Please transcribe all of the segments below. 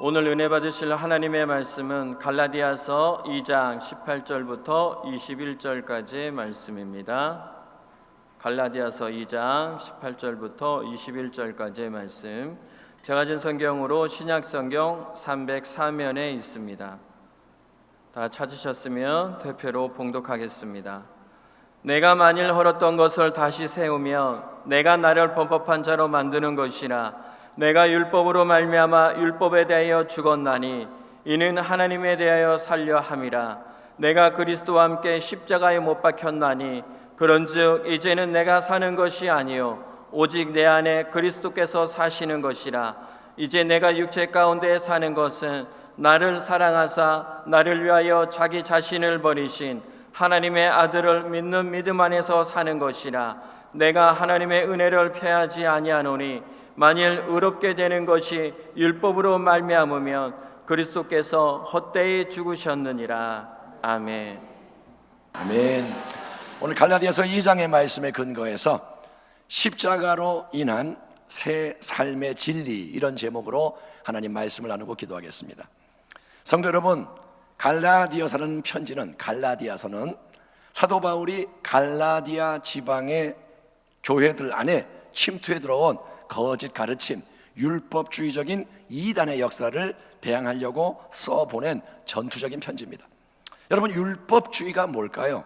오늘 은혜 받으실 하나님의 말씀은 갈라디아서 2장 18절부터 21절까지의 말씀입니다. 갈라디아서 2장 18절부터 21절까지의 말씀, 제가 가진 성경으로 신약성경 304면에 있습니다. 다 찾으셨으면 대표로 봉독하겠습니다. 내가 만일 헐었던 것을 다시 세우면 내가 나를 범법한 자로 만드는 것이라. 내가 율법으로 말미암아 율법에 대하여 죽었나니 이는 하나님에 대하여 살려 함이라. 내가 그리스도와 함께 십자가에 못 박혔나니 그런즉 이제는 내가 사는 것이 아니요 오직 내 안에 그리스도께서 사시는 것이라. 이제 내가 육체 가운데 사는 것은 나를 사랑하사 나를 위하여 자기 자신을 버리신 하나님의 아들을 믿는 믿음 안에서 사는 것이라. 내가 하나님의 은혜를 폐하지 아니하노니 만일 의롭게 되는 것이 율법으로 말미암으면 그리스도께서 헛되이 죽으셨느니라. 아멘. 아멘. 오늘 갈라디아서 2장의 말씀에 근거해서 십자가로 인한 새 삶의 진리, 이런 제목으로 하나님 말씀을 나누고 기도하겠습니다. 성도 여러분, 갈라디아서는 편지는, 갈라디아서는 사도 바울이 갈라디아 지방의 교회들 안에 침투해 들어온 거짓 가르침, 율법주의적인 이단의 역사를 대항하려고 써보낸 전투적인 편지입니다. 여러분, 율법주의가 뭘까요?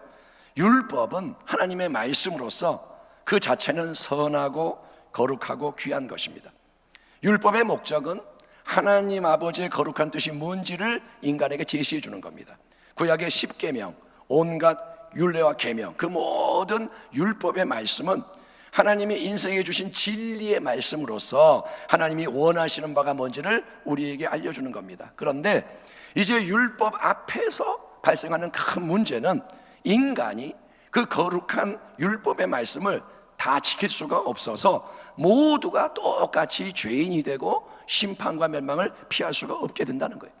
율법은 하나님의 말씀으로서 그 자체는 선하고 거룩하고 귀한 것입니다. 율법의 목적은 하나님 아버지의 거룩한 뜻이 뭔지를 인간에게 제시해 주는 겁니다. 구약의 10계명, 온갖 율례와 계명, 그 모든 율법의 말씀은 하나님이 인생에 주신 진리의 말씀으로서 하나님이 원하시는 바가 뭔지를 우리에게 알려주는 겁니다. 그런데 이제 율법 앞에서 발생하는 큰 문제는 인간이 그 거룩한 율법의 말씀을 다 지킬 수가 없어서 모두가 똑같이 죄인이 되고 심판과 멸망을 피할 수가 없게 된다는 거예요.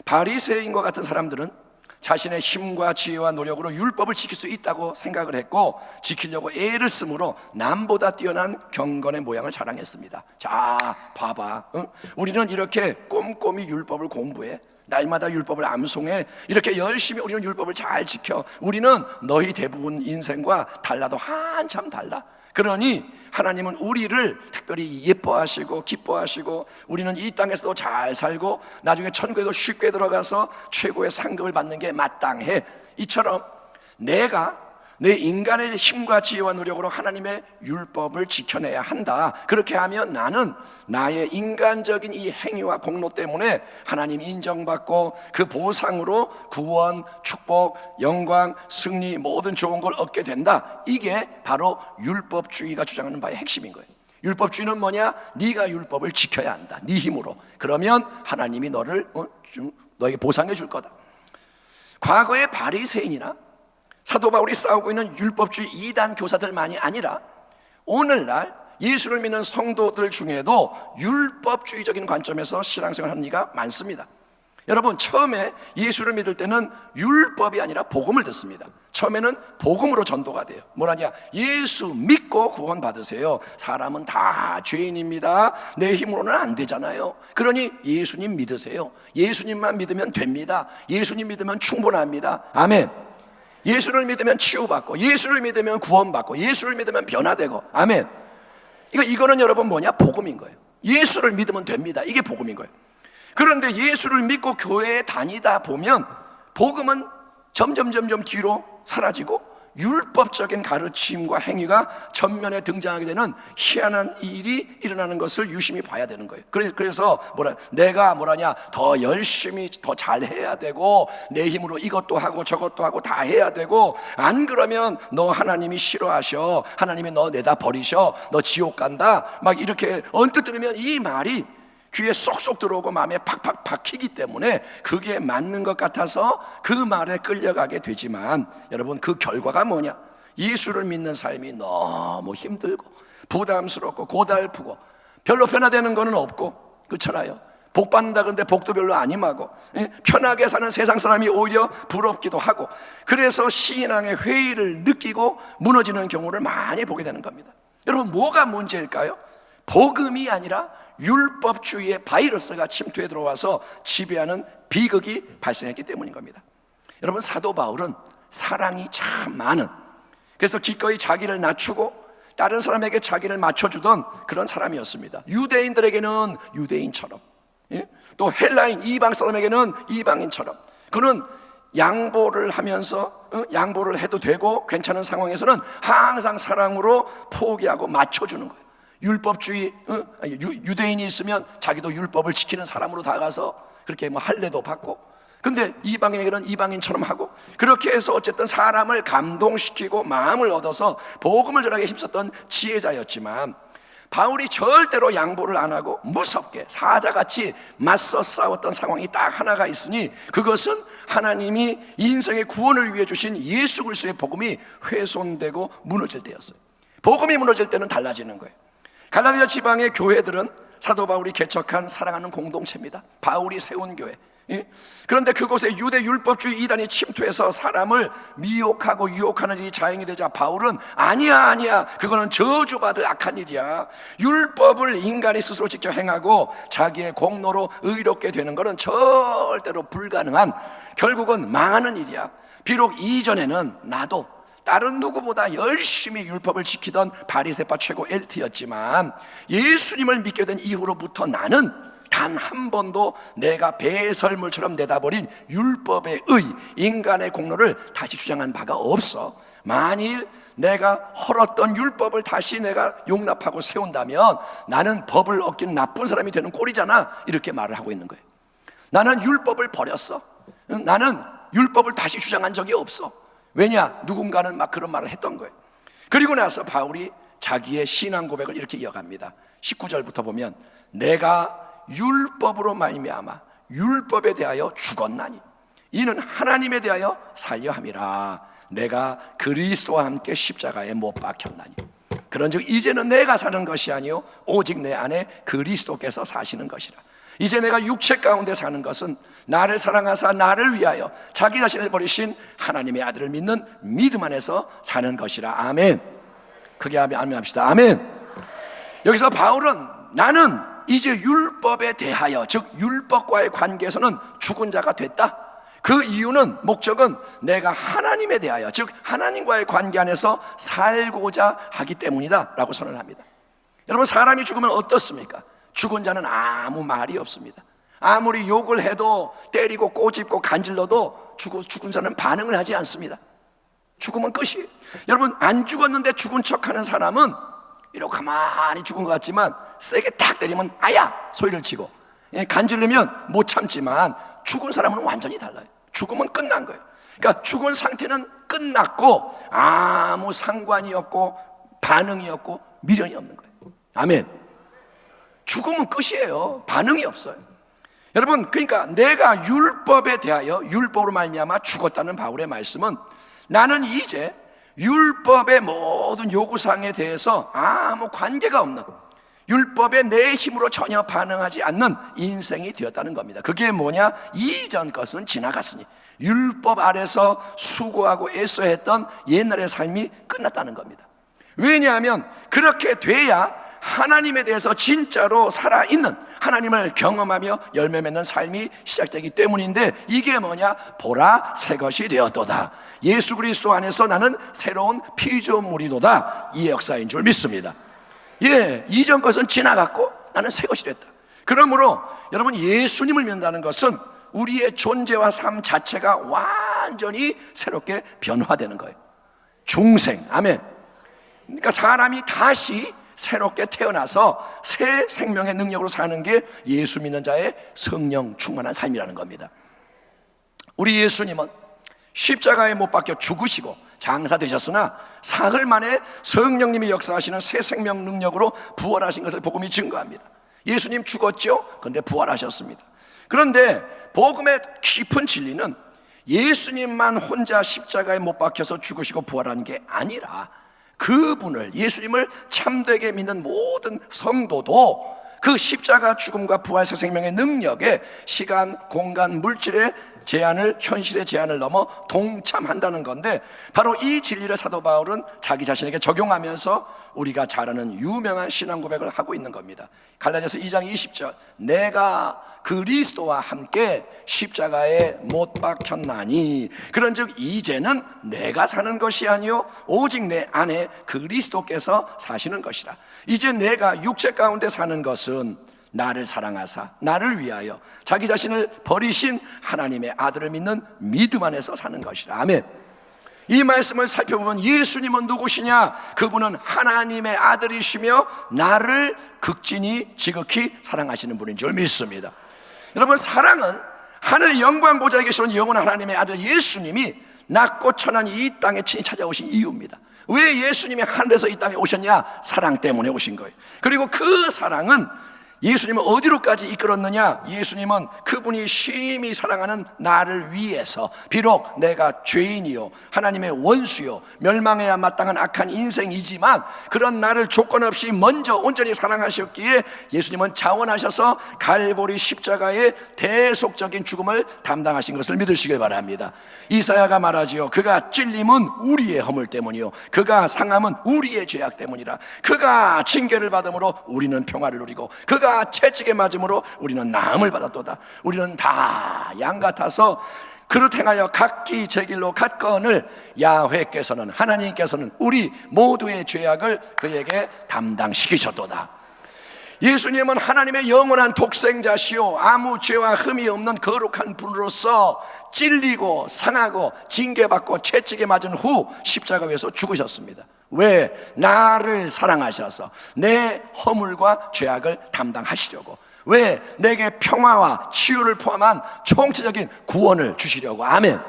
바리새인과 같은 사람들은 자신의 힘과 지혜와 노력으로 율법을 지킬 수 있다고 생각을 했고 지키려고 애를 쓰므로 남보다 뛰어난 경건의 모양을 자랑했습니다. 자, 봐봐, 우리는 이렇게 꼼꼼히 율법을 공부해, 날마다 율법을 암송해, 이렇게 열심히 우리는 율법을 잘 지켜. 우리는 너희 대부분 인생과 달라도 한참 달라. 그러니 하나님은 우리를 특별히 예뻐하시고 기뻐하시고 우리는 이 땅에서도 잘 살고 나중에 천국에도 쉽게 들어가서 최고의 상급을 받는 게 마땅해. 이처럼 내가 내 인간의 힘과 지혜와 노력으로 하나님의 율법을 지켜내야 한다. 그렇게 하면 나는 나의 인간적인 이 행위와 공로 때문에 하나님 인정받고 그 보상으로 구원, 축복, 영광, 승리, 모든 좋은 걸 얻게 된다. 이게 바로 율법주의가 주장하는 바의 핵심인 거예요. 율법주의는 뭐냐? 네가 율법을 지켜야 한다, 네 힘으로. 그러면 하나님이 너에게 보상해 줄 거다. 과거의 바리새인이나 사도 바울이 싸우고 있는 율법주의 이단 교사들만이 아니라 오늘날 예수를 믿는 성도들 중에도 율법주의적인 관점에서 신앙생활을 하는 이가 많습니다. 여러분, 처음에 예수를 믿을 때는 율법이 아니라 복음을 듣습니다. 처음에는 복음으로 전도가 돼요. 뭐라냐? 예수 믿고 구원 받으세요. 사람은 다 죄인입니다. 내 힘으로는 안 되잖아요. 그러니 예수님 믿으세요. 예수님만 믿으면 됩니다. 예수님 믿으면 충분합니다. 아멘. 예수를 믿으면 치유받고, 예수를 믿으면 구원받고, 예수를 믿으면 변화되고. 아멘. 이거는 여러분 뭐냐? 복음인 거예요. 예수를 믿으면 됩니다. 이게 복음인 거예요. 그런데 예수를 믿고 교회에 다니다 보면 복음은 점점 뒤로 사라지고 율법적인 가르침과 행위가 전면에 등장하게 되는 희한한 일이 일어나는 것을 유심히 봐야 되는 거예요. 그래서 내가 더 열심히 더 잘해야 되고 내 힘으로 이것도 하고 저것도 하고 다 해야 되고, 안 그러면 너 하나님이 싫어하셔, 하나님이 너 내다 버리셔, 너 지옥 간다, 막 이렇게 언뜻 들으면 이 말이 귀에 쏙쏙 들어오고 마음에 팍팍 박히기 때문에 그게 맞는 것 같아서 그 말에 끌려가게 되지만, 여러분, 그 결과가 뭐냐? 예수를 믿는 삶이 너무 힘들고 부담스럽고 고달프고 별로 변화되는 거는 없고, 그렇잖아요. 복 받는다 그런데 복도 별로 안 임하고, 편하게 사는 세상 사람이 오히려 부럽기도 하고, 그래서 신앙의 회의를 느끼고 무너지는 경우를 많이 보게 되는 겁니다. 여러분, 뭐가 문제일까요? 복음이 아니라 율법주의의 바이러스가 침투해 들어와서 지배하는 비극이 발생했기 때문인 겁니다. 여러분, 사도 바울은 사랑이 참 많은, 그래서 기꺼이 자기를 낮추고 다른 사람에게 자기를 맞춰주던 그런 사람이었습니다. 유대인들에게는 유대인처럼, 또 헬라인 이방 사람에게는 이방인처럼, 그는 양보를 하면서 양보를 해도 되고 괜찮은 상황에서는 항상 사랑으로 포기하고 맞춰주는 거예요. 율법주의, 유대인이 있으면 자기도 율법을 지키는 사람으로 다가가서 그렇게 뭐 할례도 받고, 근데 이방인에게는 이방인처럼 하고, 그렇게 해서 어쨌든 사람을 감동시키고 마음을 얻어서 복음을 전하게 힘썼던 지혜자였지만, 바울이 절대로 양보를 안 하고 무섭게 사자같이 맞서 싸웠던 상황이 딱 하나가 있으니, 그것은 하나님이 인생의 구원을 위해 주신 예수 그리스도의 복음이 훼손되고 무너질 때였어요. 복음이 무너질 때는 달라지는 거예요. 갈라디아 지방의 교회들은 사도 바울이 개척한 사랑하는 공동체입니다. 바울이 세운 교회. 그런데 그곳에 유대 율법주의 이단이 침투해서 사람을 미혹하고 유혹하는 일이 자행이 되자 바울은 아니야, 그거는 저주받을 악한 일이야. 율법을 인간이 스스로 직접 행하고 자기의 공로로 의롭게 되는 것은 절대로 불가능한, 결국은 망하는 일이야. 비록 이전에는 나도 다른 누구보다 열심히 율법을 지키던 바리새파 최고 엘리트였지만, 예수님을 믿게 된 이후로부터 나는 단 한 번도 내가 배설물처럼 내다버린 율법의 의, 인간의 공로를 다시 주장한 바가 없어. 만일 내가 헐었던 율법을 다시 내가 용납하고 세운다면 나는 법을 어긴 나쁜 사람이 되는 꼴이잖아, 이렇게 말을 하고 있는 거예요. 나는 율법을 버렸어. 나는 율법을 다시 주장한 적이 없어. 왜냐? 누군가는 막 그런 말을 했던 거예요. 그리고 나서 바울이 자기의 신앙 고백을 이렇게 이어갑니다. 19절부터 보면, 내가 율법으로 말미암아 율법에 대하여 죽었나니 이는 하나님에 대하여 살려 함이라. 내가 그리스도와 함께 십자가에 못 박혔나니 그런즉 이제는 내가 사는 것이 아니요 오직 내 안에 그리스도께서 사시는 것이라. 이제 내가 육체 가운데 사는 것은 나를 사랑하사 나를 위하여 자기 자신을 버리신 하나님의 아들을 믿는 믿음 안에서 사는 것이라. 아멘. 크게 아멘 합시다. 아멘. 여기서 바울은 나는 이제 율법에 대하여, 즉 율법과의 관계에서는 죽은 자가 됐다. 그 이유는, 목적은 내가 하나님에 대하여, 즉 하나님과의 관계 안에서 살고자 하기 때문이다 라고 선언합니다. 여러분, 사람이 죽으면 어떻습니까? 죽은 자는 아무 말이 없습니다. 아무리 욕을 해도, 때리고 꼬집고 간질러도 죽은 자는 반응을 하지 않습니다. 죽으면 끝이에요. 여러분, 안 죽었는데 죽은 척하는 사람은 이렇게 가만히 죽은 것 같지만 세게 탁 때리면 아야 소리를 치고, 간지르면 못 참지만 죽은 사람은 완전히 달라요. 죽으면 끝난 거예요. 그러니까 죽은 상태는 끝났고 아무 상관이 없고 반응이 없고 미련이 없는 거예요. 아멘. 죽으면 끝이에요. 반응이 없어요. 여러분, 그러니까 내가 율법에 대하여, 율법으로 말미암아 죽었다는 바울의 말씀은, 나는 이제 율법의 모든 요구사항에 대해서 아무 관계가 없는, 율법에 내 힘으로 전혀 반응하지 않는 인생이 되었다는 겁니다. 그게 뭐냐? 이전 것은 지나갔으니 율법 아래서 수고하고 애써했던 옛날의 삶이 끝났다는 겁니다. 왜냐하면 그렇게 돼야 하나님에 대해서 진짜로 살아있는, 하나님을 경험하며 열매 맺는 삶이 시작되기 때문인데, 이게 뭐냐? 보라, 새 것이 되었도다. 예수 그리스도 안에서 나는 새로운 피조물이도다. 이 역사인 줄 믿습니다. 이전 것은 지나갔고 나는 새 것이 됐다. 그러므로 여러분, 예수님을 믿는다는 것은 우리의 존재와 삶 자체가 완전히 새롭게 변화되는 거예요. 중생, 아멘. 그러니까 사람이 다시 새롭게 태어나서 새 생명의 능력으로 사는 게 예수 믿는 자의 성령 충만한 삶이라는 겁니다. 우리 예수님은 십자가에 못 박혀 죽으시고 장사되셨으나 사흘 만에 성령님이 역사하시는 새 생명 능력으로 부활하신 것을 복음이 증거합니다. 예수님 죽었죠? 그런데 부활하셨습니다. 그런데 복음의 깊은 진리는 예수님만 혼자 십자가에 못 박혀서 죽으시고 부활한 게 아니라, 그분을, 예수님을 참되게 믿는 모든 성도도 그 십자가 죽음과 부활 새 생명의 능력에 시간, 공간, 물질의 제한을, 현실의 제한을 넘어 동참한다는 건데, 바로 이 진리를 사도 바울은 자기 자신에게 적용하면서 우리가 잘 아는 유명한 신앙 고백을 하고 있는 겁니다. 갈라디아서 2장 20절, 내가 그리스도와 함께 십자가에 못 박혔나니 그런즉 이제는 내가 사는 것이 아니요 오직 내 안에 그리스도께서 사시는 것이라. 이제 내가 육체 가운데 사는 것은 나를 사랑하사 나를 위하여 자기 자신을 버리신 하나님의 아들을 믿는 믿음 안에서 사는 것이라. 아멘. 이 말씀을 살펴보면 예수님은 누구시냐? 그분은 하나님의 아들이시며 나를 극진히 지극히 사랑하시는 분인 줄 믿습니다. 여러분, 사랑은 하늘 영광 보좌에 계시는 영원한 하나님의 아들 예수님이 낮고 천한 이 땅에 친히 찾아오신 이유입니다. 왜 예수님이 하늘에서 이 땅에 오셨냐? 사랑 때문에 오신 거예요. 그리고 그 사랑은 예수님은 어디로까지 이끌었느냐? 예수님은 그분이 심히 사랑하는 나를 위해서, 비록 내가 죄인이요 하나님의 원수요 멸망해야 마땅한 악한 인생이지만 그런 나를 조건 없이 먼저 온전히 사랑하셨기에 예수님은 자원하셔서 갈보리 십자가의 대속적인 죽음을 담당하신 것을 믿으시길 바랍니다. 이사야가 말하지요, 그가 찔림은 우리의 허물 때문이요 그가 상함은 우리의 죄악 때문이라. 그가 징계를 받음으로 우리는 평화를 누리고 그가 채찍에 맞음으로 우리는 나음을 받았도다. 우리는 다 양 같아서 그릇 행하여 각기 제 길로 갔거늘 야훼께서는, 하나님께서는 우리 모두의 죄악을 그에게 담당시키셨도다. 예수님은 하나님의 영원한 독생자시요 아무 죄와 흠이 없는 거룩한 분으로서 찔리고 상하고 징계받고 채찍에 맞은 후 십자가 위에서 죽으셨습니다. 왜? 나를 사랑하셔서 내 허물과 죄악을 담당하시려고. 왜? 내게 평화와 치유를 포함한 총체적인 구원을 주시려고. 아멘.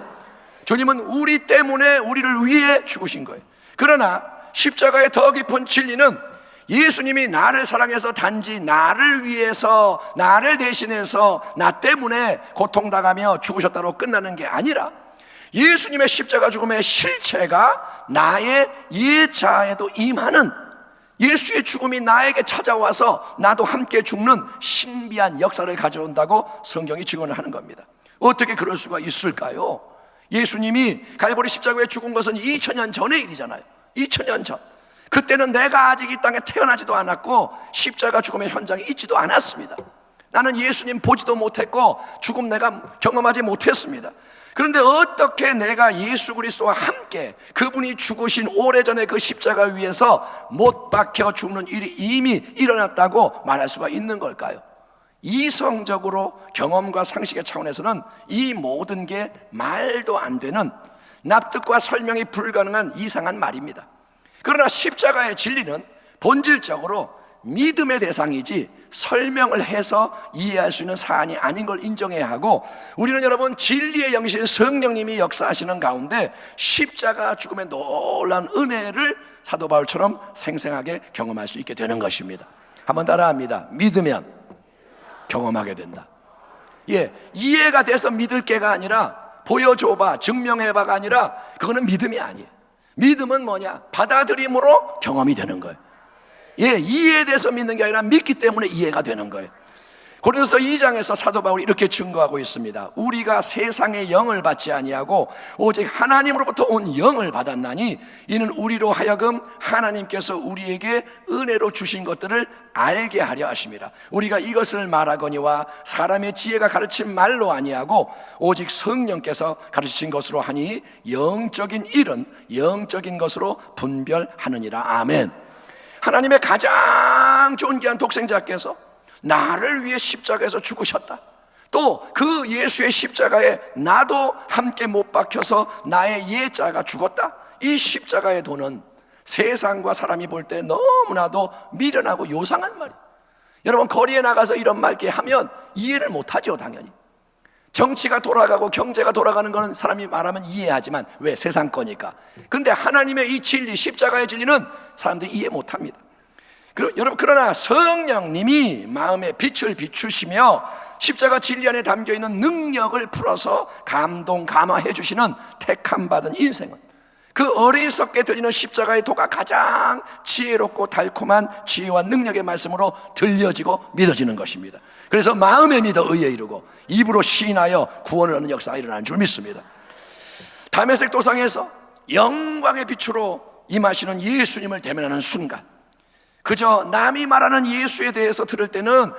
주님은 우리 때문에 우리를 위해 죽으신 거예요. 그러나 십자가의 더 깊은 진리는 예수님이 나를 사랑해서 단지 나를 위해서, 나를 대신해서 나 때문에 고통당하며 죽으셨다로 끝나는 게 아니라 예수님의 십자가 죽음의 실체가 나의 예자에도 임하는, 예수의 죽음이 나에게 찾아와서 나도 함께 죽는 신비한 역사를 가져온다고 성경이 증언을 하는 겁니다. 어떻게 그럴 수가 있을까요? 예수님이 갈보리 십자가에 죽은 것은 2000년 전의 일이잖아요. 2000년 전. 그때는 내가 아직 이 땅에 태어나지도 않았고 십자가 죽음의 현장에 있지도 않았습니다. 나는 예수님 보지도 못했고 죽음 내가 경험하지 못했습니다. 그런데 어떻게 내가 예수 그리스도와 함께 그분이 죽으신 오래전에 그 십자가 위에서 못 박혀 죽는 일이 이미 일어났다고 말할 수가 있는 걸까요? 이성적으로 경험과 상식의 차원에서는 이 모든 게 말도 안 되는, 납득과 설명이 불가능한 이상한 말입니다. 그러나 십자가의 진리는 본질적으로 믿음의 대상이지 설명을 해서 이해할 수 있는 사안이 아닌 걸 인정해야 하고, 우리는 여러분 진리의 영이신 성령님이 역사하시는 가운데 십자가 죽음의 놀라운 은혜를 사도 바울처럼 생생하게 경험할 수 있게 되는 것입니다. 한번 따라합니다. 믿으면 경험하게 된다. 예, 이해가 돼서 믿을 게가 아니라 보여줘봐, 증명해봐가 아니라 그거는 믿음이 아니에요. 믿음은 뭐냐? 받아들임으로 경험이 되는 거예요. 예, 이해돼서 믿는 게 아니라 믿기 때문에 이해가 되는 거예요. 고린도서 2장에서 사도 바울이 이렇게 증거하고 있습니다. 우리가 세상의 영을 받지 아니하고 오직 하나님으로부터 온 영을 받았나니 이는 우리로 하여금 하나님께서 우리에게 은혜로 주신 것들을 알게 하려 하심이라. 우리가 이것을 말하거니와 사람의 지혜가 가르친 말로 아니하고 오직 성령께서 가르치신 것으로 하니 영적인 일은 영적인 것으로 분별하느니라. 아멘. 하나님의 가장 존귀한 독생자께서 나를 위해 십자가에서 죽으셨다. 또 그 예수의 십자가에 나도 함께 못 박혀서 나의 예자가 죽었다. 이 십자가의 도는 세상과 사람이 볼 때 너무나도 미련하고 요상한 말이에요. 여러분, 거리에 나가서 이런 말 하면 이해를 못하죠. 당연히 정치가 돌아가고 경제가 돌아가는 거는 사람이 말하면 이해하지만, 왜? 세상 거니까. 근데 하나님의 이 진리, 십자가의 진리는 사람들이 이해 못합니다. 여러분, 그러나 성령님이 마음에 빛을 비추시며 십자가 진리 안에 담겨있는 능력을 풀어서 감동, 감화해 주시는 택함 받은 인생은 그 어리석게 들리는 십자가의 도가 가장 지혜롭고 달콤한 지혜와 능력의 말씀으로 들려지고 믿어지는 것입니다. 그래서 마음에 믿어 의에 이르고 입으로 시인하여 구원을 얻는 역사가 일어나는 줄 믿습니다. 다메섹 도상에서 영광의 빛으로 임하시는 예수님을 대면하는 순간, 그저 남이 말하는 예수에 대해서 들을 때는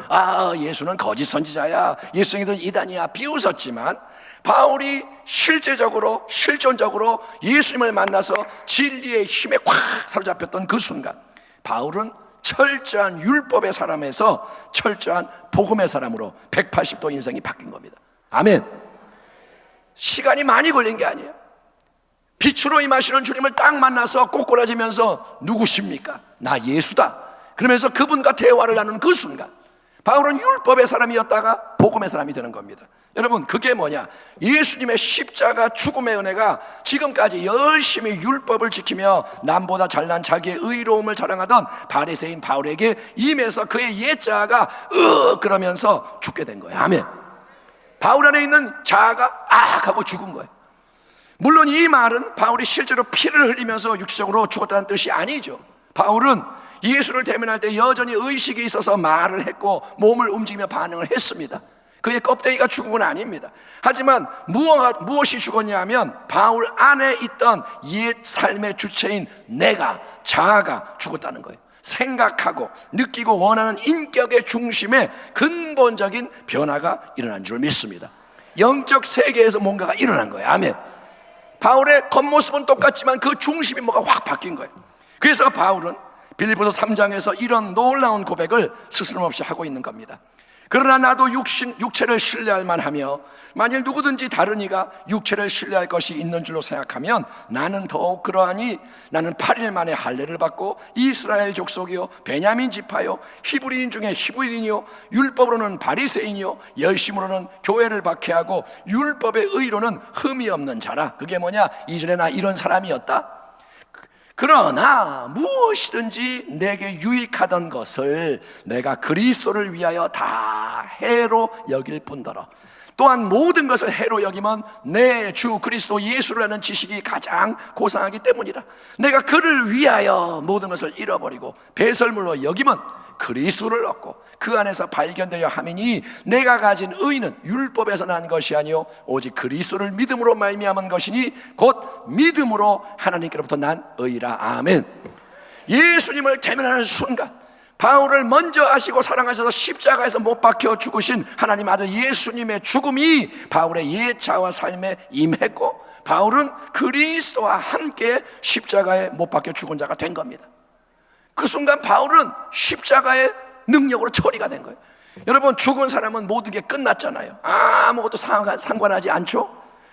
예수는 거짓 선지자야, 예수님들은 이단이야 비웃었지만, 바울이 실제적으로 실존적으로 예수님을 만나서 진리의 힘에 꽉 사로잡혔던 그 순간, 바울은 철저한 율법의 사람에서 철저한 복음의 사람으로 180도 인생이 바뀐 겁니다. 아멘. 시간이 많이 걸린 게 아니에요. 빛으로 임하시는 주님을 딱 만나서 꼬꾸라지면서 누구십니까? 나 예수다. 그러면서 그분과 대화를 나누는 그 순간, 바울은 율법의 사람이었다가 복음의 사람이 되는 겁니다. 여러분, 그게 뭐냐? 예수님의 십자가 죽음의 은혜가 지금까지 열심히 율법을 지키며 남보다 잘난 자기의 의로움을 자랑하던 바리새인 바울에게 임해서 그의 옛자아가 그러면서 죽게 된 거예요. 아멘. 바울 안에 있는 자아가 하고 죽은 거예요. 물론 이 말은 바울이 실제로 피를 흘리면서 육체적으로 죽었다는 뜻이 아니죠. 바울은 예수를 대면할 때 여전히 의식이 있어서 말을 했고 몸을 움직이며 반응을 했습니다. 그의 껍데기가 죽은 건 아닙니다. 하지만 무엇이 죽었냐 하면 바울 안에 있던 옛 삶의 주체인 자아가 죽었다는 거예요. 생각하고 느끼고 원하는 인격의 중심에 근본적인 변화가 일어난 줄 믿습니다. 영적 세계에서 뭔가가 일어난 거예요. 아멘. 바울의 겉모습은 똑같지만 그 중심이 뭐가 확 바뀐 거예요. 그래서 바울은 빌립보서 3장에서 이런 놀라운 고백을 스스럼없이 하고 있는 겁니다. 그러나 나도 육체를 신뢰할 만하며 만일 누구든지 다른 이가 육체를 신뢰할 것이 있는 줄로 생각하면 나는 더욱 그러하니 나는 8일 만에 할례를 받고 이스라엘 족속이요 베냐민 지파요 히브리인 중에 히브리인이요 율법으로는 바리새인이요 열심으로는 교회를 박해하고 율법의 의로는 흠이 없는 자라. 그게 뭐냐? 이전에 나 이런 사람이었다. 그러나 무엇이든지 내게 유익하던 것을 내가 그리스도를 위하여 다 해로 여길 뿐더러 또한 모든 것을 해로 여기면 내 주 그리스도 예수를 아는 지식이 가장 고상하기 때문이라. 내가 그를 위하여 모든 것을 잃어버리고 배설물로 여기면 그리스도를 얻고 그 안에서 발견되려 함이니 내가 가진 의는 율법에서 난 것이 아니요 오직 그리스도를 믿음으로 말미암은 것이니 곧 믿음으로 하나님께로부터 난 의라. 아멘. 예수님을 대면하는 순간, 바울을 먼저 아시고 사랑하셔서 십자가에서 못 박혀 죽으신 하나님 아들 예수님의 죽음이 바울의 옛 자아와 삶에 임했고, 바울은 그리스도와 함께 십자가에 못 박혀 죽은 자가 된 겁니다. 그 순간 바울은 십자가의 능력으로 처리가 된 거예요. 여러분, 죽은 사람은 모든 게 끝났잖아요. 아무것도 상관하지 않죠.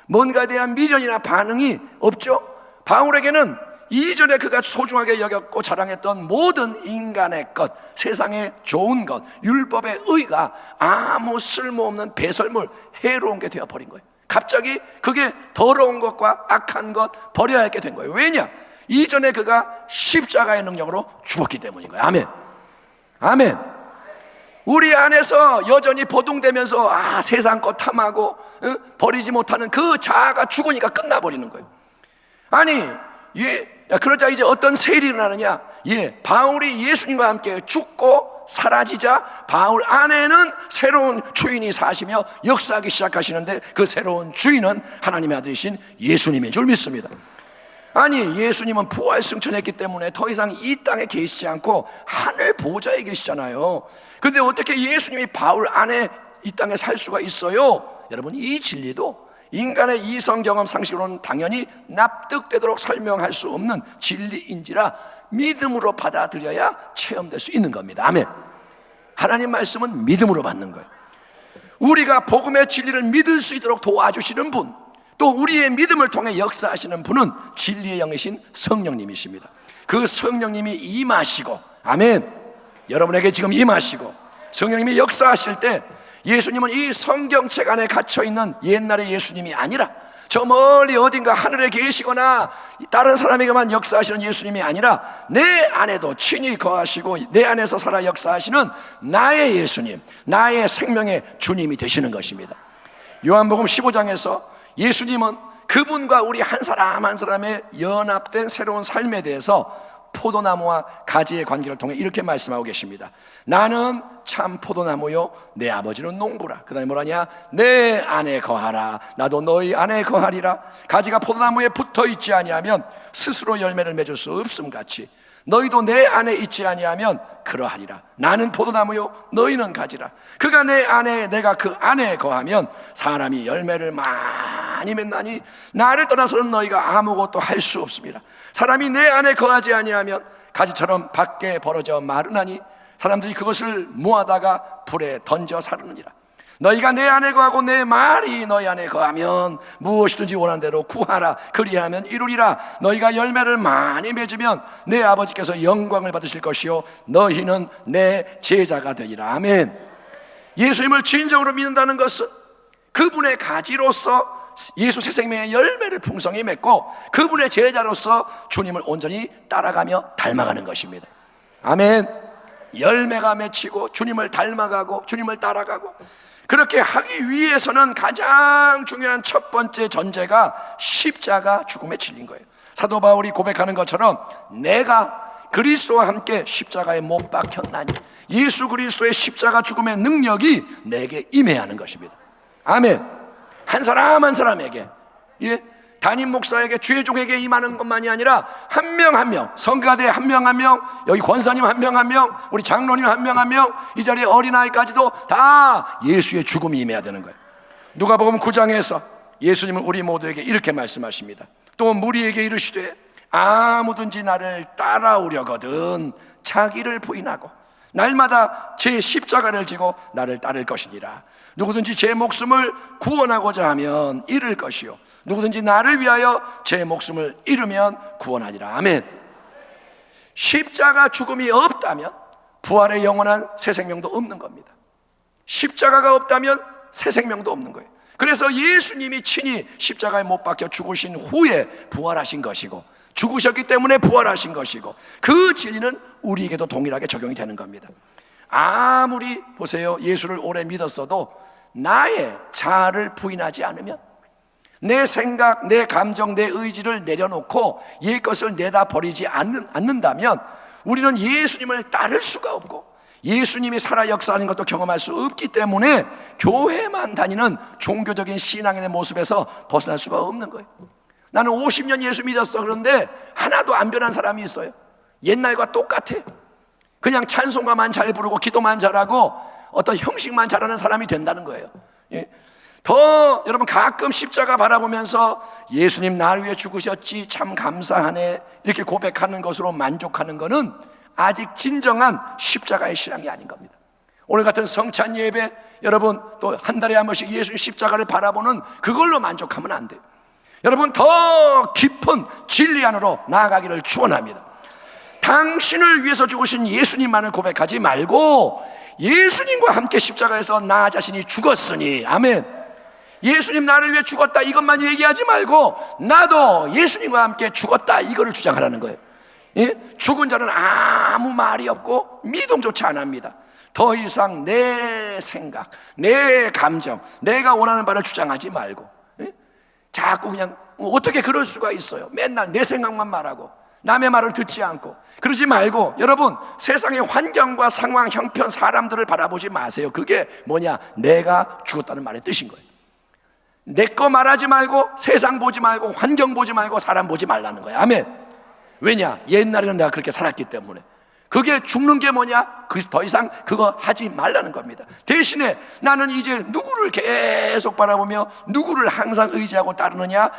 뭔가에 대한 미련이나 반응이 없죠. 바울에게는 이전에 그가 소중하게 여겼고 자랑했던 모든 인간의 것, 세상의 좋은 것, 율법의 의가 아무 쓸모없는 배설물, 해로운 게 되어버린 거예요. 갑자기 그게 더러운 것과 악한 것 버려야 하게 된 거예요. 왜냐? 이전에 그가 십자가의 능력으로 죽었기 때문인 거예요. 아멘. 아멘. 우리 안에서 여전히 보둥대면서 세상 것 탐하고 버리지 못하는 그 자아가 죽으니까 끝나버리는 거예요. 아니, 그러자 이제 어떤 세일이 일어나느냐? 바울이 예수님과 함께 죽고 사라지자 바울 안에는 새로운 주인이 사시며 역사하기 시작하시는데, 그 새로운 주인은 하나님의 아들이신 예수님인 줄 믿습니다. 아니, 예수님은 부활 승천했기 때문에 더 이상 이 땅에 계시지 않고 하늘 보좌에 계시잖아요. 근데 어떻게 예수님이 바울 안에 이 땅에 살 수가 있어요? 여러분, 이 진리도 인간의 이성 경험 상식으로는 당연히 납득되도록 설명할 수 없는 진리인지라 믿음으로 받아들여야 체험될 수 있는 겁니다. 아멘. 하나님 말씀은 믿음으로 받는 거예요. 우리가 복음의 진리를 믿을 수 있도록 도와주시는 분, 또 우리의 믿음을 통해 역사하시는 분은 진리의 영이신 성령님이십니다. 그 성령님이 임하시고, 아멘, 여러분에게 지금 임하시고 성령님이 역사하실 때, 예수님은 이 성경책 안에 갇혀있는 옛날의 예수님이 아니라 저 멀리 어딘가 하늘에 계시거나 다른 사람에게만 역사하시는 예수님이 아니라 내 안에도 친히 거하시고 내 안에서 살아 역사하시는 나의 예수님, 나의 생명의 주님이 되시는 것입니다. 요한복음 15장에서 예수님은 그분과 우리 한 사람 한 사람의 연합된 새로운 삶에 대해서 포도나무와 가지의 관계를 통해 이렇게 말씀하고 계십니다. 나는 참 포도나무요 내 아버지는 농부라. 그 다음에 뭐라냐? 내 안에 거하라, 나도 너희 안에 거하리라. 가지가 포도나무에 붙어있지 아니하면 스스로 열매를 맺을 수 없음같이 너희도 내 안에 있지 아니하면 그러하리라. 나는 포도나무요 너희는 가지라. 그가 내 안에 내가 그 안에 거하면 사람이 열매를 많이 맺나니 나를 떠나서는 너희가 아무것도 할 수 없습니다. 사람이 내 안에 거하지 아니하면 가지처럼 밖에 벌어져 마르나니 사람들이 그것을 모아다가 불에 던져 사르느니라. 너희가 내 안에 거하고 내 말이 너희 안에 거하면 무엇이든지 원하는 대로 구하라. 그리하면 이루리라. 너희가 열매를 많이 맺으면 내 아버지께서 영광을 받으실 것이요 너희는 내 제자가 되리라. 아멘. 예수님을 진정으로 믿는다는 것은 그분의 가지로서 예수 새 생명의 열매를 풍성히 맺고 그분의 제자로서 주님을 온전히 따라가며 닮아가는 것입니다. 아멘. 열매가 맺히고 주님을 닮아가고 주님을 따라가고, 그렇게 하기 위해서는 가장 중요한 첫 번째 전제가 십자가 죽음에 질린 거예요. 사도 바울이 고백하는 것처럼 내가 그리스도와 함께 십자가에 못 박혔나니 예수 그리스도의 십자가 죽음의 능력이 내게 임해야 하는 것입니다. 아멘. 한 사람 한 사람에게, 담임 목사에게, 주의 종에게 임하는 것만이 아니라 한 명 한 명, 성가대 한 명 한 명, 여기 권사님 한 명 한 명, 우리 장로님 한 명 한 명, 이 자리에 어린아이까지도 다 예수의 죽음이 임해야 되는 거예요. 누가복음 9장에서 예수님은 우리 모두에게 이렇게 말씀하십니다. 또 무리에게 이르시되 아무든지 나를 따라오려거든 자기를 부인하고 날마다 제 십자가를 지고 나를 따를 것이니라. 누구든지 제 목숨을 구원하고자 하면 잃을 것이요 누구든지 나를 위하여 제 목숨을 잃으면 구원하리라. 아멘. 십자가 죽음이 없다면 부활의 영원한 새 생명도 없는 겁니다. 십자가가 없다면 새 생명도 없는 거예요. 그래서 예수님이 친히 십자가에 못 박혀 죽으신 후에 부활하신 것이고, 죽으셨기 때문에 부활하신 것이고, 그 진리는 우리에게도 동일하게 적용이 되는 겁니다. 아무리 보세요, 예수를 오래 믿었어도 나의 자아를 부인하지 않으면, 내 생각, 내 감정, 내 의지를 내려놓고 옛 것을 내다 버리지 않는다면 우리는 예수님을 따를 수가 없고 예수님이 살아 역사하는 것도 경험할 수 없기 때문에 교회만 다니는 종교적인 신앙인의 모습에서 벗어날 수가 없는 거예요. 나는 50년 예수 믿었어. 그런데 하나도 안 변한 사람이 있어요. 옛날과 똑같아. 그냥 찬송가만 잘 부르고 기도만 잘하고 어떤 형식만 잘하는 사람이 된다는 거예요. 더 여러분 가끔 십자가 바라보면서 예수님 나를 위해 죽으셨지 참 감사하네 이렇게 고백하는 것으로 만족하는 것은 아직 진정한 십자가의 신앙이 아닌 겁니다. 오늘 같은 성찬 예배, 여러분 또 한 달에 한 번씩 예수님 십자가를 바라보는 그걸로 만족하면 안 돼요. 여러분 더 깊은 진리 안으로 나아가기를 축원합니다. 당신을 위해서 죽으신 예수님만을 고백하지 말고 예수님과 함께 십자가에서 나 자신이 죽었으니, 아멘. 예수님 나를 위해 죽었다 이것만 얘기하지 말고 나도 예수님과 함께 죽었다 이거를 주장하라는 거예요. 죽은 자는 아무 말이 없고 미동조차 안 합니다. 더 이상 내 생각, 내 감정, 내가 원하는 바를 주장하지 말고 자꾸 그냥 어떻게 그럴 수가 있어요. 맨날 내 생각만 말하고 남의 말을 듣지 않고 그러지 말고, 여러분 세상의 환경과 상황, 형편, 사람들을 바라보지 마세요. 그게 뭐냐? 내가 죽었다는 말의 뜻인 거예요. 내 거 말하지 말고 세상 보지 말고 환경 보지 말고 사람 보지 말라는 거예요. 아멘. 왜냐? 옛날에는 내가 그렇게 살았기 때문에. 그게 죽는 게 뭐냐? 더 이상 그거 하지 말라는 겁니다. 대신에 나는 이제 누구를 계속 바라보며 누구를 항상 의지하고 따르느냐?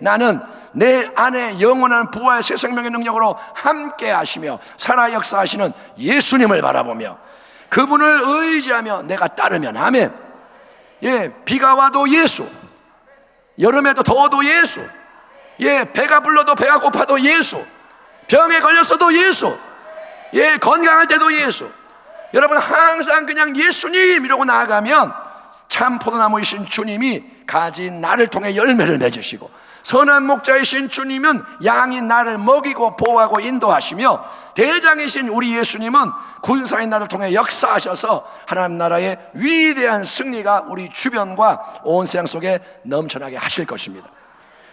나는 내 안에 영원한 부활 새 생명의 능력으로 함께 하시며 살아 역사하시는 예수님을 바라보며 그분을 의지하며 내가 따르면, 아멘. 비가 와도 예수, 여름에도 더워도 예수, 배가 불러도 배가 고파도 예수, 병에 걸렸어도 예수, 건강할 때도 예수. 여러분 항상 그냥 예수님 이러고 나아가면 참 포도나무이신 주님이 가진 나를 통해 열매를 맺으시고, 선한 목자이신 주님은 양인 나를 먹이고 보호하고 인도하시며, 대장이신 우리 예수님은 군사인 나를 통해 역사하셔서 하나님 나라의 위대한 승리가 우리 주변과 온 세상 속에 넘쳐나게 하실 것입니다.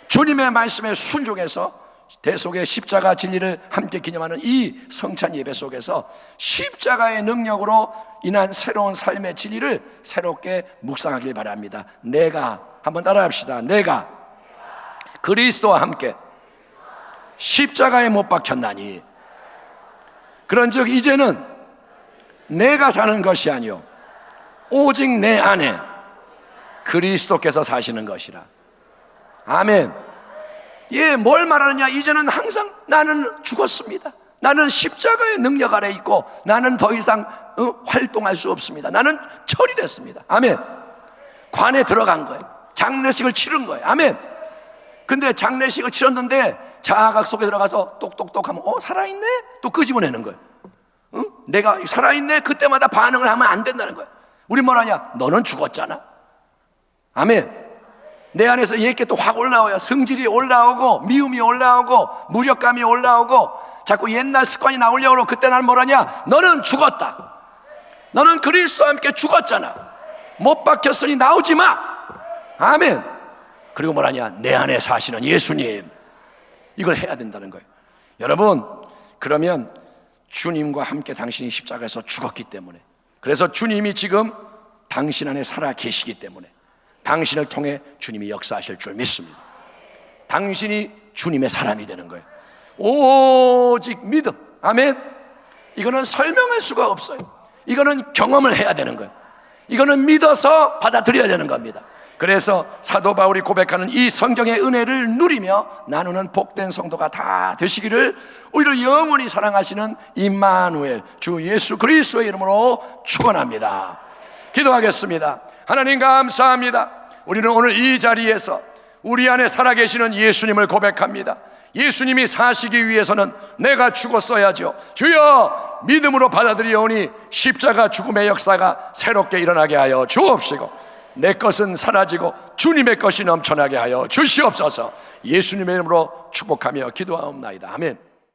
주님의 말씀에 순종해서 대속의 십자가 진리를 함께 기념하는 이 성찬 예배 속에서 십자가의 능력으로 인한 새로운 삶의 진리를 새롭게 묵상하길 바랍니다. 내가, 한번 따라합시다. 내가 그리스도와 함께 십자가에 못 박혔나니 그런즉 이제는 내가 사는 것이 아니요 오직 내 안에 그리스도께서 사시는 것이라. 아멘. 예, 뭘 말하느냐? 이제는 항상 나는 죽었습니다. 나는 십자가의 능력 아래 있고 나는 더 이상 활동할 수 없습니다. 나는 처리됐습니다. 아멘. 관에 들어간 거예요. 장례식을 치른 거예요. 아멘. 근데 장례식을 치렀는데 자각 속에 들어가서 똑똑똑 하면 살아있네? 또 끄집어내는 거예요. 내가 살아있네? 그때마다 반응을 하면 안 된다는 거예요. 우리 뭐라냐? 너는 죽었잖아. 아멘. 내 안에서 옛게 또 확 올라와요. 성질이 올라오고 미움이 올라오고 무력감이 올라오고 자꾸 옛날 습관이 나오려고. 그때 난 뭐라냐? 너는 죽었다. 너는 그리스도와 함께 죽었잖아. 못 박혔으니 나오지 마. 아멘. 그리고 뭐라냐? 내 안에 사시는 예수님. 이걸 해야 된다는 거예요. 여러분, 그러면 주님과 함께 당신이 십자가에서 죽었기 때문에, 그래서 주님이 지금 당신 안에 살아 계시기 때문에 당신을 통해 주님이 역사하실 줄 믿습니다. 당신이 주님의 사람이 되는 거예요. 오직 믿음. 아멘. 이거는 설명할 수가 없어요. 이거는 경험을 해야 되는 거예요. 이거는 믿어서 받아들여야 되는 겁니다. 그래서 사도 바울이 고백하는 이 성경의 은혜를 누리며 나누는 복된 성도가 다 되시기를 우리를 영원히 사랑하시는 임마누엘 주 예수 그리스도의 이름으로 축원합니다. 기도하겠습니다. 하나님 감사합니다. 우리는 오늘 이 자리에서 우리 안에 살아계시는 예수님을 고백합니다. 예수님이 사시기 위해서는 내가 죽었어야죠. 주여, 믿음으로 받아들여오니 십자가 죽음의 역사가 새롭게 일어나게 하여 주옵시고 내 것은 사라지고 주님의 것이 넘쳐나게 하여 주시옵소서. 예수님의 이름으로 축복하며 기도하옵나이다. 아멘.